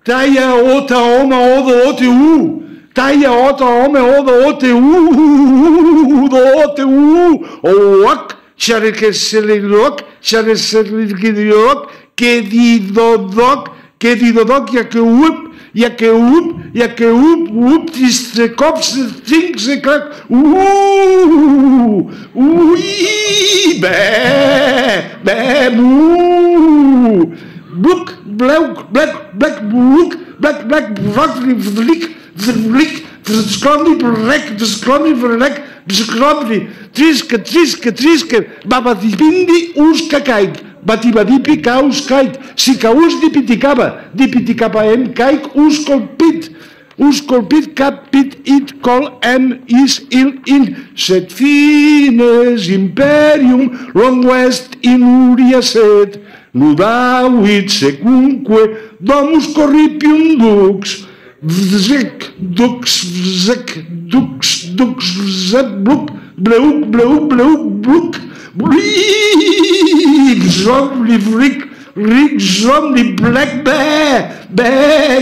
Taya ota oma odo ote u. Taya ota oma odo ote u. Odo ote u. Oak. Sharekeselilok. Shareselilok. Kedidodok. Kedidodok yakeup. Jakeup, up, tiste kop, stink, ze krak, be, moe. Broek, black, vlik, verskramdi, triske, babadibindi, kijk. Batibadipi kaus kijk, si kaus dipiticaba en kijk, uscolpit capit it col en is il set fines imperium long west in uria set, nudavit secunque domus corripium dux, dux, bleuk, Rick Zombie Black Bear, Bear,